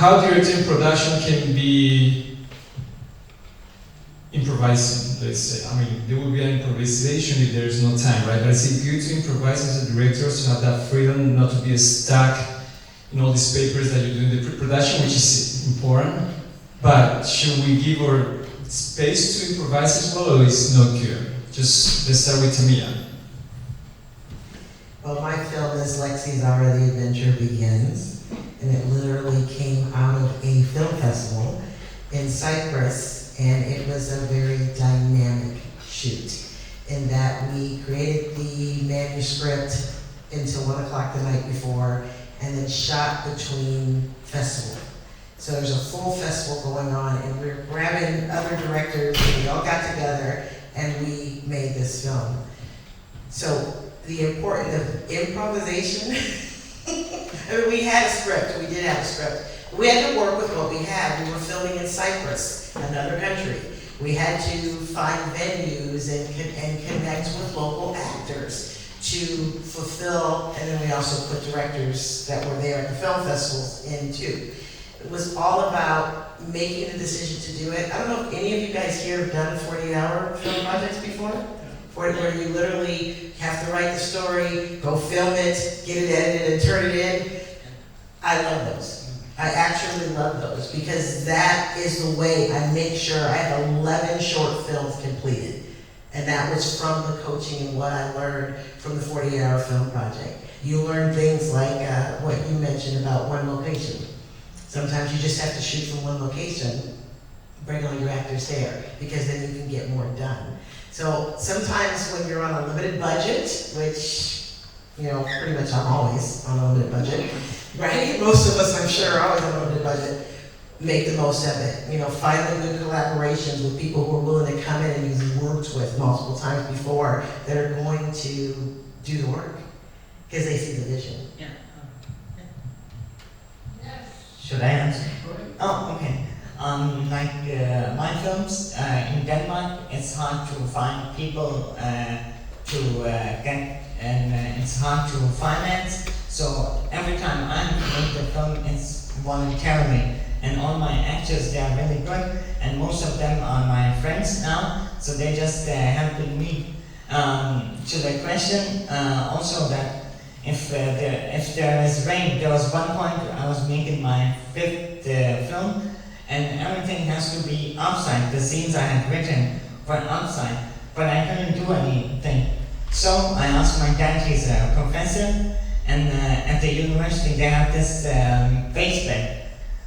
how directing production can be improvising, let's say. I mean, there will be an improvisation if there is no time, right? But it's good to improvise as a director, to have that freedom, not to be stuck in all these papers that you do in the pre-production, which is important. But should we give our space to improvise as well, or is not good? Just let's start with Tamia. Well, my film is Lexi's Hour, the Adventure Begins, and it literally came out of a film festival in Cyprus, and it was a very dynamic shoot in that we created the manuscript until 1 o'clock the night before, and then shot between festival. So there's a full festival going on, and we're grabbing other directors, and we all got together, and we made this film. So the importance of improvisation, I mean, we had a script, we did have a script. We had to work with what we had. We were filming in Cyprus, another country. We had to find venues and connect with local actors to fulfill, and then we also put directors that were there at the film festivals in too. It was all about making a decision to do it. I don't know if any of you guys here have done 48-hour film projects before, where you literally have to write the story, go film it, get it edited and turn it in. I love those. I actually love those because that is the way I make sure I have 11 short films completed. And that was from the coaching and what I learned from the 48-hour film project. You learn things like what you mentioned about one location. Sometimes you just have to shoot from one location, bring all your actors there, because then you can get more done. So sometimes when you're on a limited budget, which, you know, pretty much I'm always on a limited budget, right? Most of us, I'm sure, are always on a limited budget. Make the most of it. You know, find the good collaborations with people who are willing to come in and you've worked with multiple times before that are going to do the work because they see the vision. Yeah. Should I answer? Oh, okay. My films in Denmark, it's hard to find people to get, and it's hard to finance. So every time I make the film, it's voluntarily. And all my actors, they are really good, and most of them are my friends now, so they just helping me. To the question, also that if there is rain, there was one point I was making my 5th film, and everything has to be outside. The scenes I had written were outside, but I couldn't do anything. So I asked my dad, he's a professor, and at the university they have this basement.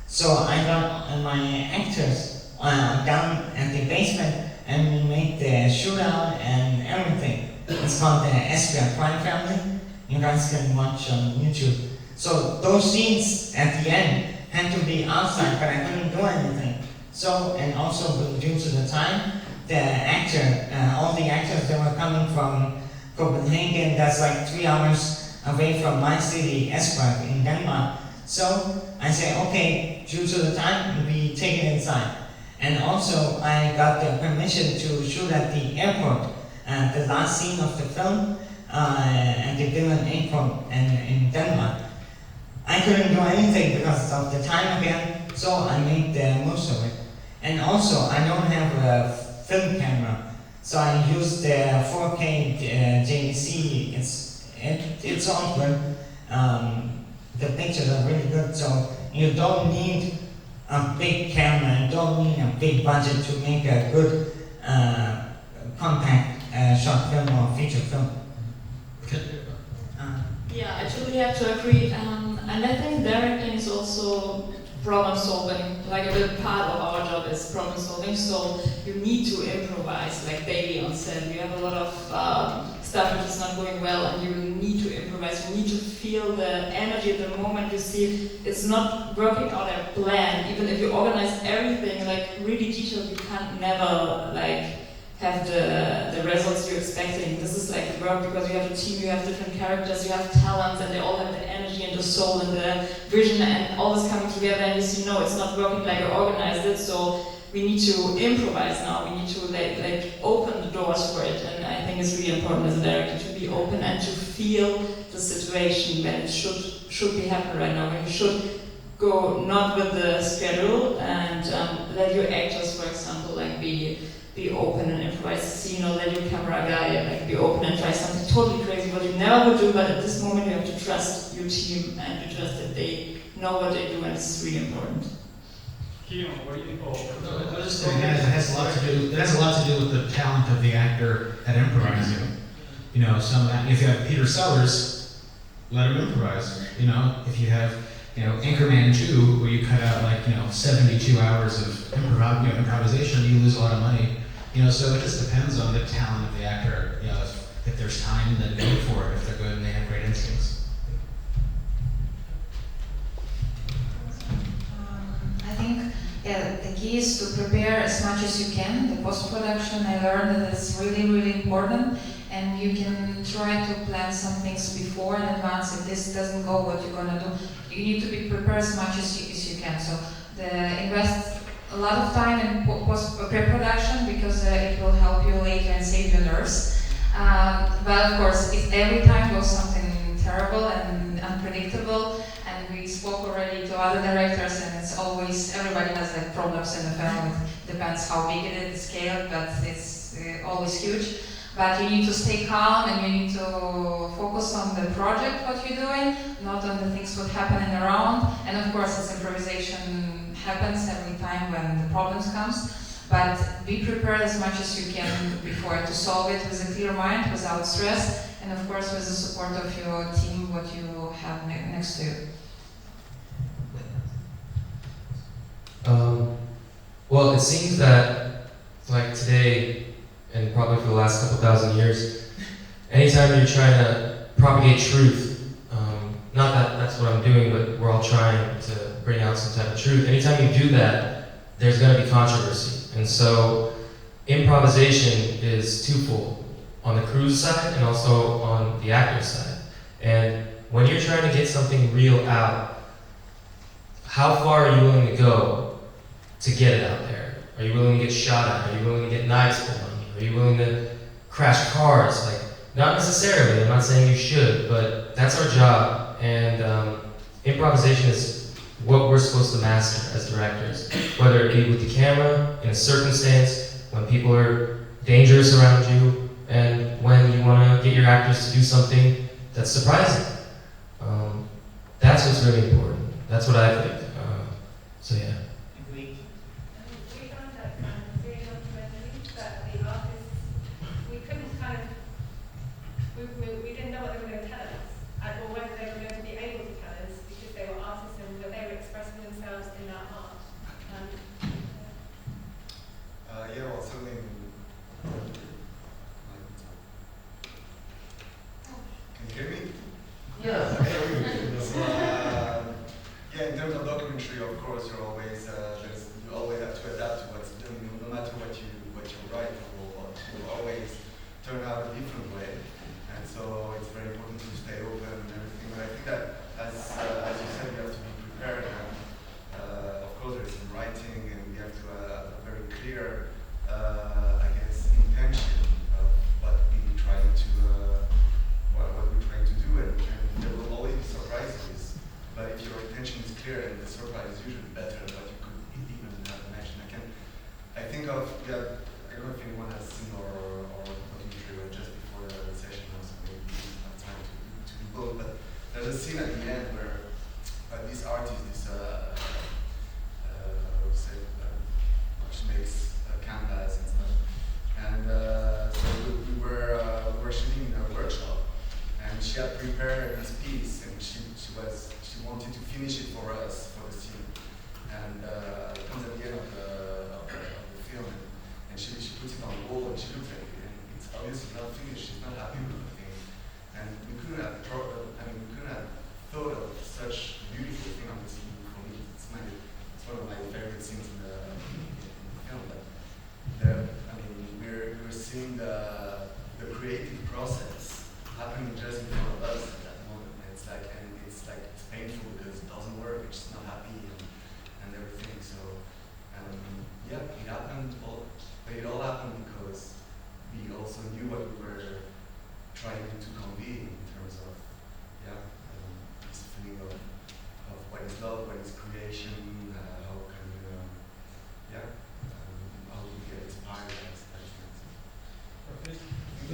So I got my actors down at the basement and we made the shootout and everything. It's called the Esbjerg Crime Family. You guys can watch on YouTube. So those scenes at the end had to be outside, but I couldn't do anything. So, and also due to the time, the actor, all the actors, they were coming from Copenhagen. That's like 3 hours away from my city, Esbjerg in Denmark. So I say, okay, due to the time, we take it inside. And also, I got the permission to shoot at the airport. The last scene of the film at the Bilal airport in Denmark. I couldn't do anything because of the time again, so I made the most of it. And also, I don't have a film camera, so I used the 4K JVC. It's all good. The pictures are really good, so you don't need a big camera, you don't need a big budget to make a good compact short film or feature film. Yeah, I totally have to agree. And I think directing is also problem solving. Like a big part of our job is problem solving, so you need to improvise like daily on set. You have a lot of stuff which is not going well and you need to improvise. You need to feel the energy at the moment you see it's not working out a plan. Even if you organize everything like really detailed, you can't never like have the results you're expecting. This is like the work because you have a team, you have different characters, you have talents, and they all have the energy and the soul and the vision and all this coming together, and you see, no, it's not working like I organized it, so we need to improvise now. We need to like open the doors for it, and I think it's really important as a director to be open and to feel the situation when it should be happening right now, when you should go not with the schedule and let your actors, for example, like be open and improvise the scene, or let your camera guy like be open and try something totally crazy what you never would do, but at this moment you have to trust your team and you trust that they know what they do, and it's really important. Keon, what do you think? I was just thinking it has a lot to do with the talent of the actor at improvising. You know, if you have Peter Sellers, let him improvise. You know, if you have, Anchorman 2, where you cut out 72 hours of improvisation, you lose a lot of money. So it just depends on the talent of the actor. If there's time, then go for it. If they're good and they have great instincts. I think the key is to prepare as much as you can. The post-production, I learned that it's really, really important, and you can try to plan some things before in advance. If this doesn't go, what you're gonna do, you need to be prepared as much as you can. So invest a lot of time in pre-production, because it will help you later and save your nerves. But of course, if every time goes something terrible and unpredictable, and we spoke already to other directors, and it's always, everybody has problems in the film. It depends how big it is, the scale, but it's always huge. But you need to stay calm, and you need to focus on the project, what you're doing, not on the things what happening around. And of course, this improvisation happens every time when the problems comes. But be prepared as much as you can before to solve it with a clear mind, without stress, and of course with the support of your team, what you have next to you. Well, it seems that, like today, and probably for the last couple thousand years, anytime you're trying to propagate truth, not that that's what I'm doing, but we're all trying to bring out some type of truth. Anytime you do that, there's going to be controversy. And so improvisation is twofold, on the crew's side and also on the actor's side. And when you're trying to get something real out, how far are you willing to go to get it out there? Are you willing to get shot at? Are you willing to get knives pulled on you? Are you willing to crash cars? Not necessarily, I'm not saying you should, but that's our job. And improvisation is what we're supposed to master as directors, whether it be with the camera, in a circumstance, when people are dangerous around you, and when you want to get your actors to do something that's surprising. That's what's really important. That's what I think. So yeah. Agreed. We found that very documentary that the artists, we couldn't we didn't know what they were going to tell us, or whether they were going to be able to tell us, because they were artists and that they were expressing themselves in that art. Yeah, well, certainly. Can you hear me? Yeah. So, yeah, in terms of documentary, of course, you always have to adapt to what's done. No matter what you write, it will always turn out a different way. And so it's very important to stay open and everything. But I think that, as you said, you have to be prepared. And of course, there's some writing, and we have to have a very clear, I guess, intention of what we're trying to do, and there will always be surprises. But if your intention is clear, and the surprise is usually better than what you could even imagine. I think of, I don't know if anyone has seen or documentary just before the session, so maybe we don't have time to do both. But there's a scene at the end where this artist, she makes canvas and stuff. And so we were shooting in a workshop, and she had prepared this piece, and she wanted to finish it for us for the scene. And it comes at the end of the film, and she puts it on the wall, and she looks at it, and it's obviously not finished. She's not happy with the thing, and we couldn't have thought of such a beautiful thing on this movie. For me, it's one of my favorite scenes in the film. But we're seeing the creative process happening just in front of us at that moment.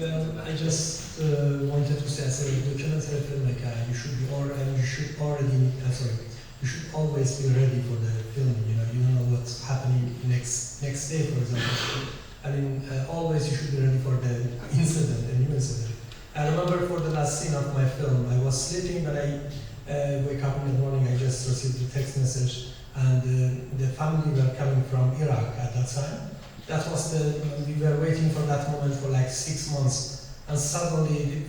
Well, I just wanted to say, as a documentary filmmaker, you should always be ready for the filming. You don't know what's happening next day, for example. I mean, always you should be ready for the incident, a new incident. I remember for the last scene of my film, I was sleeping, but I wake up in the morning, I just received a text message, and the family were coming from Iraq at that time. That was we were waiting for that moment for like 6 months, and suddenly,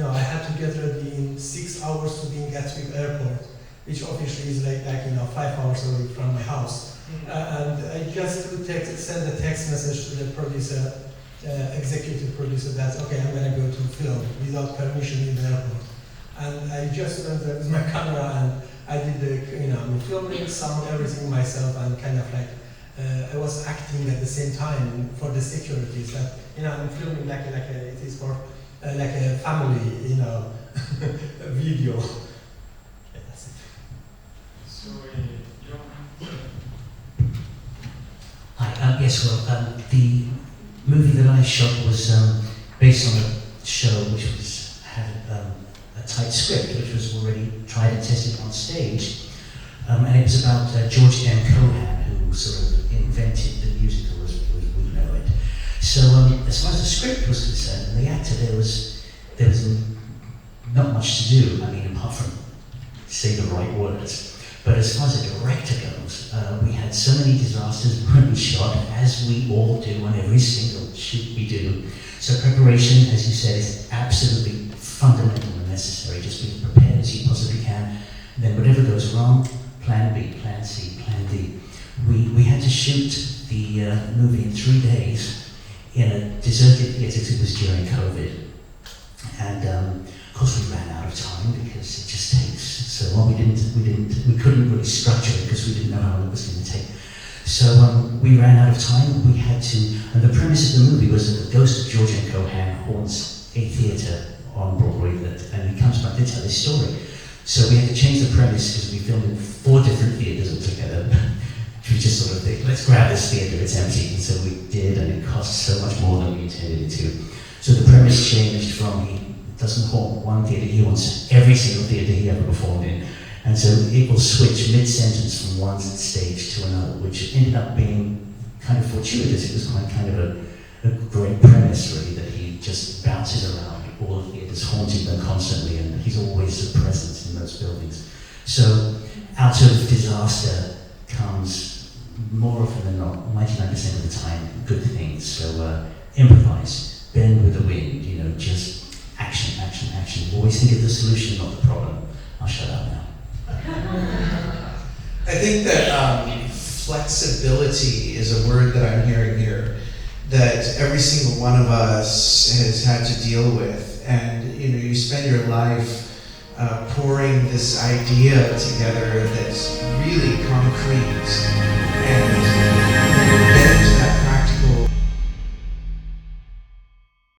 I had to get ready in 6 hours to be in Gatwick Airport, which obviously is like 5 hours away from my house. And I just send a text message to the producer, executive producer, that okay, I'm gonna go to film without permission in the airport. And I just went there with my camera and I did the filming, sound, everything myself, and kind of like I was acting at the same time for the securities. That I'm filming like it is for like a family video. Yeah, that's it. So, Hi, yes, well, the movie that I shot was based on a show which had a tight script, which was already tried and tested on stage. And it was about George M. Cohan, who sort of invented the musical as we know it. So as far as the script was concerned, and the actor, there was not much to do, I mean, apart from say the right words. But as far as the director goes, we had so many disasters when we shot, as we all do on every single shoot we do. So preparation, as you said, is absolutely fundamental and necessary. Just be as prepared as you possibly can. And then whatever goes wrong, plan B, plan C, plan D. We had to shoot the movie in 3 days in a deserted theatre. It was during COVID. And of course we ran out of time because it just takes. So what we couldn't really structure it because we didn't know how long it was going to take. So we ran out of time. We had to, and the premise of the movie was that the ghost of George M. Cohan haunts a theatre on Broadway, and he comes back to tell his story. So we had to change the premise because we filmed in 4 different theatres altogether. We just sort of think, let's grab this theatre, it's empty. And so we did, and it cost so much more than we intended it to. So the premise changed from he doesn't haunt one theatre, he haunts every single theatre he ever performed in. And so it will switch mid-sentence from one stage to another, which ended up being kind of fortuitous. It was kind of a great premise, really, that he just bounces around all the theatres, haunting them constantly, and he's always a presence in those buildings. So out of disaster comes, more often than not, 99% of the time, good things. So improvise, bend with the wind, just action, action, action. Always think of the solution, not the problem. I'll shut up now. I think that flexibility is a word that I'm hearing here, that every single one of us has had to deal with. And you spend your life pouring this idea together that's really concrete, and